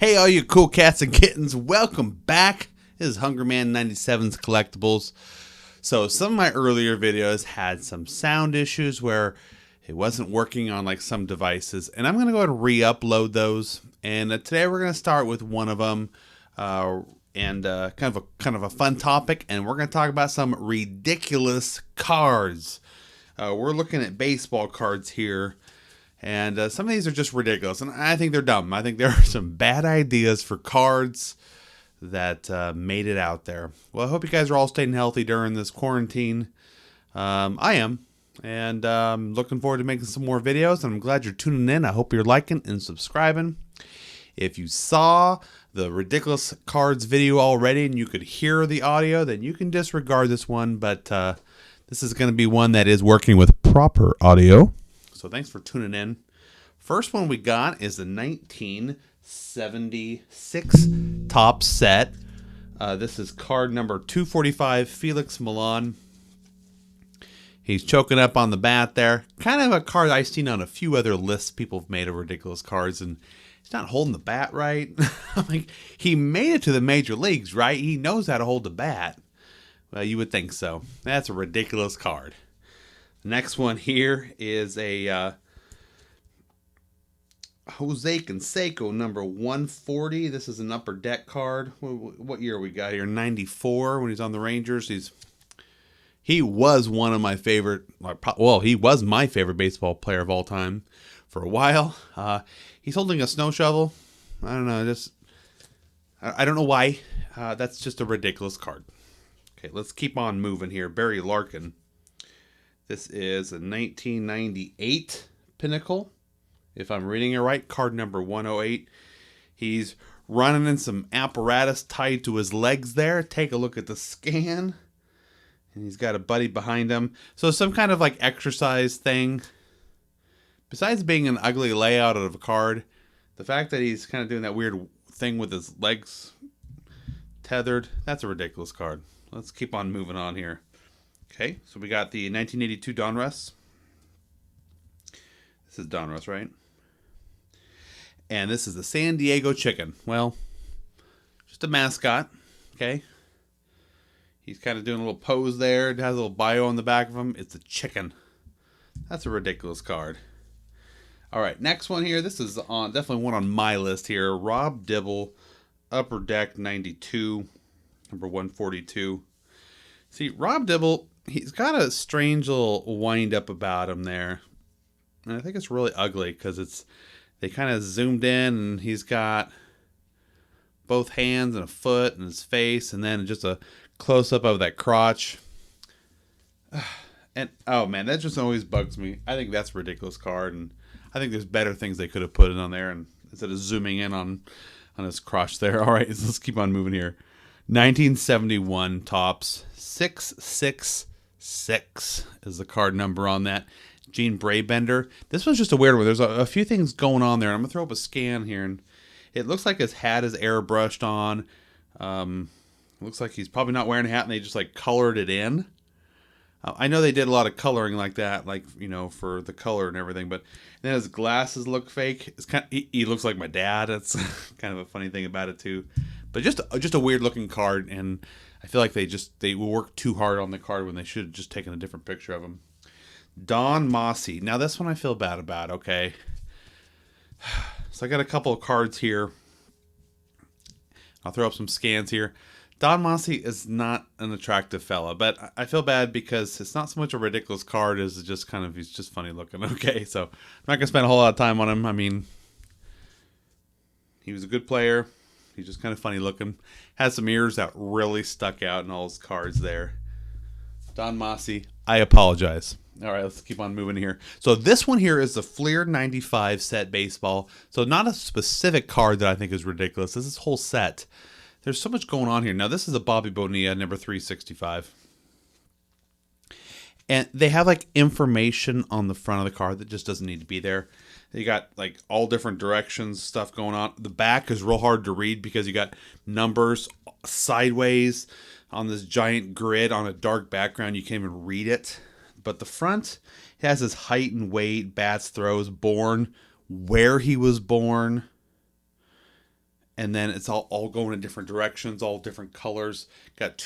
Hey, all you cool cats and kittens, welcome back. This is Hungerman 97's Collectibles. So some of my earlier videos had some sound issues where it wasn't working on like some devices, and I'm going to go ahead and re-upload those. And today we're going to start with one of them, kind of a fun topic, and we're going to talk about some ridiculous cards. We're looking at baseball cards here. And some of these are just ridiculous, and I think they're dumb. I think there are some bad ideas for cards that made it out there. Well, I hope you guys are all staying healthy during this quarantine. I am, and looking forward to making some more videos, and I'm glad you're tuning in. I hope you're liking and subscribing. If you saw the ridiculous cards video already and you could hear the audio, then you can disregard this one, but this is going to be one that is working with proper audio. So thanks for tuning in. First one we got is the 1976 top set. This is card number 245, Felix Millan. He's choking up on the bat there. Kind of a card I've seen on a few other lists people have made of ridiculous cards, and he's not holding the bat right. I'm like, he made it to the major leagues, right? He knows how to hold the bat. Well, you would think so. That's a ridiculous card. Next one here is a Jose Canseco number 140. This is an upper deck card. What year we got here? 94 when he's on the Rangers. He was one of my favorite. Well, he was my favorite baseball player of all time for a while. He's holding a snow shovel. I don't know. I don't know why. That's just a ridiculous card. Okay, let's keep on moving here. Barry Larkin. This is a 1998 Pinnacle, if I'm reading it right, card number 108. He's running in some apparatus tied to his legs there. Take a look at the scan. And he's got a buddy behind him. So some kind of like exercise thing. Besides being an ugly layout of a card, the fact that he's kind of doing that weird thing with his legs tethered, that's a ridiculous card. Let's keep on moving on here. Okay, so we got the 1982 Donruss. This is Donruss, right? And this is the San Diego Chicken. Well, just a mascot, okay? He's kind of doing a little pose there. It has a little bio on the back of him. It's a chicken. That's a ridiculous card. All right, next one here. This is definitely one on my list here. Rob Dibble, Upper Deck 92, number 142. See, Rob Dibble, he's got a strange little wind up about him there. And I think it's really ugly because they kind of zoomed in and he's got both hands and a foot and his face and then just a close up of that crotch. And oh man, that just always bugs me. I think that's a ridiculous card, and I think there's better things they could have put in on there, and instead of zooming in on his crotch there. All right, so let's keep on moving here. 1971 Topps 666 is the card number on that. Gene Brabender. This one's just a weird one. There's a few things going on there. I'm going to throw up a scan here, and it looks like his hat is airbrushed on. Looks like he's probably not wearing a hat, and they just like colored it in. I know they did a lot of coloring like that, like, you know, for the color and everything, but then his glasses look fake. It's he looks like my dad. That's kind of a funny thing about it too. But just a weird looking card, and I feel like they worked too hard on the card when they should have just taken a different picture of him. Don Mossy. Now this one I feel bad about, okay? So I got a couple of cards here. I'll throw up some scans here. Don Mossy is not an attractive fella, but I feel bad because it's not so much a ridiculous card as just kind of, he's just funny looking. Okay, so I'm not going to spend a whole lot of time on him. I mean, he was a good player. He's just kind of funny looking. Has some ears that really stuck out in all his cards there. Don Mossy, I apologize. All right, let's keep on moving here. So this one here is the Fleer 95 set baseball. So not a specific card that I think is ridiculous. This is whole set. There's so much going on here. Now, this is a Bobby Bonilla, number 365. And they have, like, information on the front of the card that just doesn't need to be there. You got, like, all different directions, stuff going on. The back is real hard to read because you got numbers sideways on this giant grid on a dark background. You can't even read it. But the front, it has his height and weight, bats, throws, born, where he was born. and then it's all going in different directions, all different colors. Got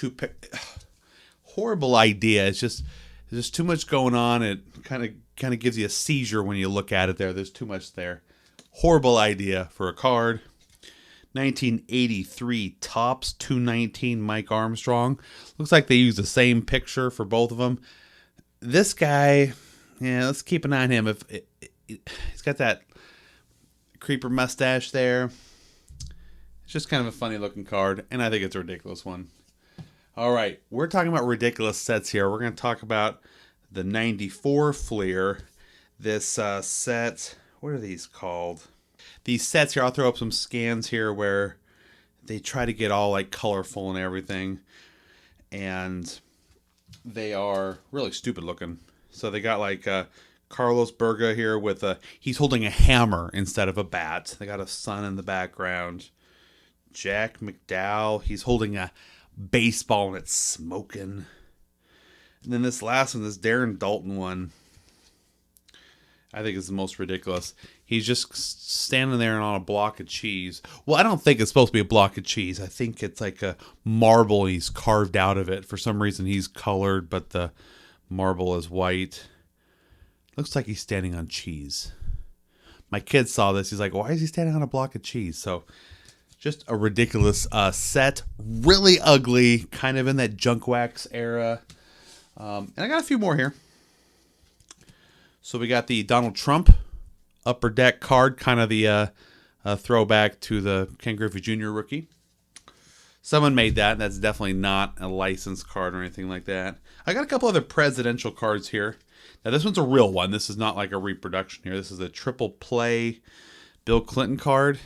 horrible idea. It's just there's too much going on. It kind of gives you a seizure when you look at it. There's too much there. Horrible idea for a card. 1983 Topps 219 Mike Armstrong. Looks like they use the same picture for both of them. This guy, yeah, let's keep an eye on him. He's got that creeper mustache there. It's just kind of a funny looking card, and I think it's a ridiculous one. All right, we're talking about ridiculous sets here. We're going to talk about the 94 Fleer. This set, what are these called? These sets here, I'll throw up some scans here where they try to get all like colorful and everything. And they are really stupid looking. So they got like Carlos Berga here with he's holding a hammer instead of a bat. They got a sun in the background. Jack McDowell, he's holding a baseball and it's smoking. And then this last one, this Darren Dalton one, I think is the most ridiculous. He's just standing there on a block of cheese. Well, I don't think it's supposed to be a block of cheese. I think it's like a marble he's carved out of it. For some reason, he's colored, but the marble is white. Looks like he's standing on cheese. My kid saw this. He's like, why is he standing on a block of cheese? So just a ridiculous set. Really ugly, kind of in that junk wax era. And I got a few more here. So we got the Donald Trump Upper Deck card, kind of the throwback to the Ken Griffey Jr. rookie. Someone made that. That's definitely not a licensed card or anything like that. I got a couple other presidential cards here. Now this one's a real one. This is not like a reproduction here. This is a triple play Bill Clinton card.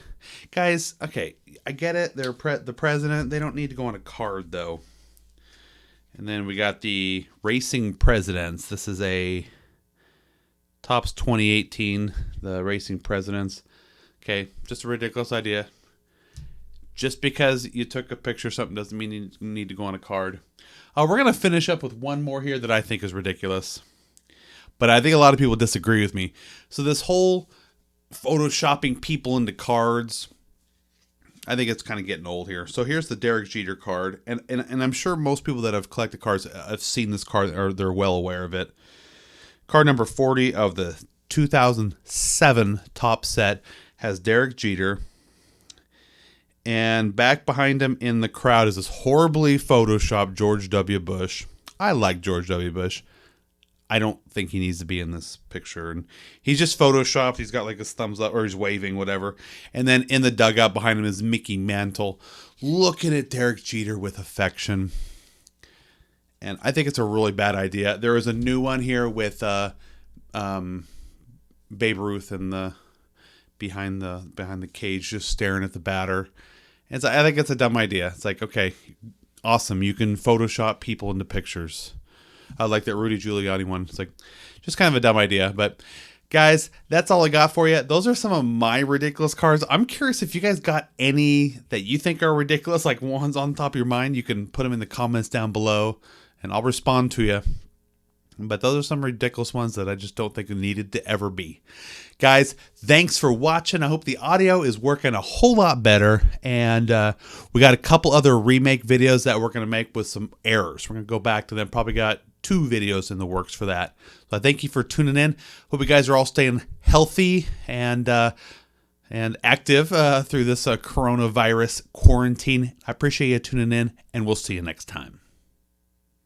Guys, okay, I get it. They're the president. They don't need to go on a card though. And then we got the Racing Presidents. This is a Topps 2018, the Racing Presidents. Okay, just a ridiculous idea. Just because you took a picture of something doesn't mean you need to go on a card. We're going to finish up with one more here that I think is ridiculous. But I think a lot of people disagree with me. So this whole photoshopping people into cards, I think it's kind of getting old here. So here's the Derek Jeter card. And I'm sure most people that have collected cards have seen this card, or they're well aware of it. Card number 40 of the 2007 Topps set has Derek Jeter. And back behind him in the crowd is this horribly photoshopped George W. Bush. I like George W. Bush. I don't think he needs to be in this picture. And he's just photoshopped. He's got like his thumbs up, or he's waving, whatever. And then in the dugout behind him is Mickey Mantle looking at Derek Jeter with affection. And I think it's a really bad idea. There is a new one here with Babe Ruth in the behind the cage, just staring at the batter. And I think it's a dumb idea. It's like, okay, awesome, you can Photoshop people into pictures. I like that Rudy Giuliani one. It's like just kind of a dumb idea. But guys, that's all I got for you. Those are some of my ridiculous cards. I'm curious if you guys got any that you think are ridiculous, like ones on top of your mind. You can put them in the comments down below, and I'll respond to you. But those are some ridiculous ones that I just don't think needed to ever be. Guys, thanks for watching. I hope the audio is working a whole lot better. And we got a couple other remake videos that we're going to make with some errors. We're going to go back to them. Probably got 2 videos in the works for that. So I thank you for tuning in. Hope you guys are all staying healthy and active through this coronavirus quarantine. I appreciate you tuning in, and we'll see you next time.